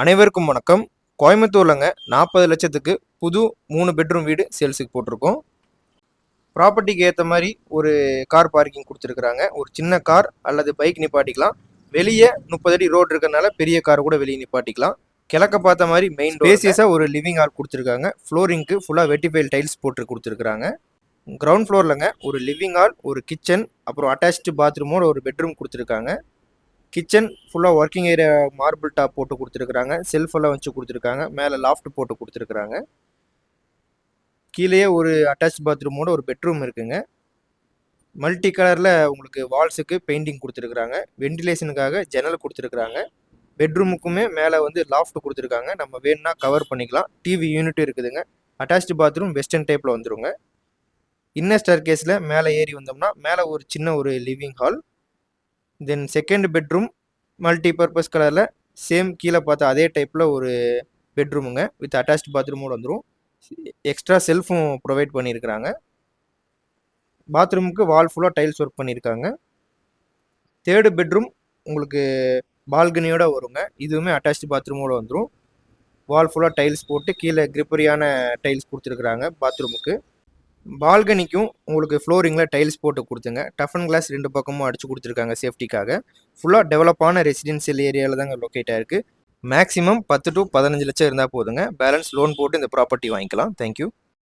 அனைவருக்கும் வணக்கம். கோயம்புத்தூர்லங்க 40 லட்சத்துக்கு புது 3 பெட்ரூம் வீடு சேல்ஸுக்கு போட்டிருக்கோம். ப்ராப்பர்ட்டிக்கு ஏற்ற மாதிரி ஒரு கார் பார்க்கிங் கொடுத்துருக்குறாங்க. ஒரு சின்ன கார் அல்லது பைக் நிப்பாட்டிக்கலாம். வெளியே 30 அடி ரோடு இருக்கிறதுனால பெரிய கார் கூட வெளியே நிப்பாட்டிக்கலாம். கிழக்க பார்த்த மாதிரி மெயின் ஸ்பேசியஸாக ஒரு லிவிங் ஹால் கொடுத்துருக்காங்க. ஃப்ளோரிங்க்கு ஃபுல்லாக வெட்டிஃபைல் டைல்ஸ் போட்டு கொடுத்துருக்குறாங்க. கிரவுண்ட் ஃப்ளோர்லங்க ஒரு லிவிங் ஹால், ஒரு கிச்சன், அப்புறம் அட்டாச்டு பாத்ரூமோட ஒரு பெட்ரூம் கொடுத்துருக்காங்க. கிச்சன் ஃபுல்லாக ஒர்க்கிங் ஏரியா மார்பிள் டாப் போட்டு கொடுத்துருக்குறாங்க. செல்ஃப் எல்லாம் வச்சு கொடுத்துருக்காங்க. மேலே லாஃப்ட் போட்டு கொடுத்துருக்குறாங்க. கீழேயே ஒரு அட்டாச் பாத்ரூமோட ஒரு பெட்ரூம் இருக்குங்க. மல்டி கலரில் உங்களுக்கு வால்ஸுக்கு பெயிண்டிங் கொடுத்துருக்குறாங்க. வென்டிலேஷனுக்காக ஜன்னல் கொடுத்துருக்குறாங்க. பெட்ரூமுக்குமே மேலே வந்து லாஃப்ட் கொடுத்துருக்காங்க. நம்ம வேணும்னா கவர் பண்ணிக்கலாம். டிவி யூனிட்டும் இருக்குதுங்க. அட்டாச்டு பாத்ரூம் வெஸ்டர்ன் டைப்பில் வந்துருங்க. இன்னர் ஸ்டேர் கேஸில் மேலே ஏறி வந்தோம்னா மேலே ஒரு சின்ன ஒரு living hall. Then second bedroom multi purpose கலரில் சேம் கீழே பார்த்தா அதே டைப்பில் ஒரு பெட்ரூமுங்க வித் அட்டாச்ட் பாத்ரூமோடு வந்துடும். எக்ஸ்ட்ரா செல்ஃபும் ப்ரொவைட் பண்ணியிருக்கிறாங்க. பாத்ரூமுக்கு வால் ஃபுல்லாக டைல்ஸ் ஒர்க் பண்ணியிருக்காங்க. தேர்டு பெட்ரூம் உங்களுக்கு பால்கனியோட வருங்க. இதுவுமே அட்டாச்டு பாத்ரூமோடு வந்துடும். வால் ஃபுல்லாக டைல்ஸ் போட்டு கீழே கிரிப்பரியான டைல்ஸ் கொடுத்துருக்குறாங்க பாத்ரூமுக்கு. பால்கனிக்கும் உங்களுக்கு ஃப்ளோரிங்கில் டைல்ஸ் போட்டு கொடுத்துங்க. டஃபன் கிளாஸ் 2 பக்கமும் அடிச்சு கொடுத்துருக்காங்க சேஃப்டிக்காக. ஃபுல்லாக டெவலப்பான ரெசிடென்சியல் ஏரியாவில் தாங்க லொக்கேட் ஆயிருக்கு. மேக்ஸிமம் 10 to 15 லட்சம் இருந்தால் போதுங்க. பேலன்ஸ் லோன் போட்டு இந்த ப்ராப்பர்ட்டி வாங்கிக்கலாம். தேங்க்யூ.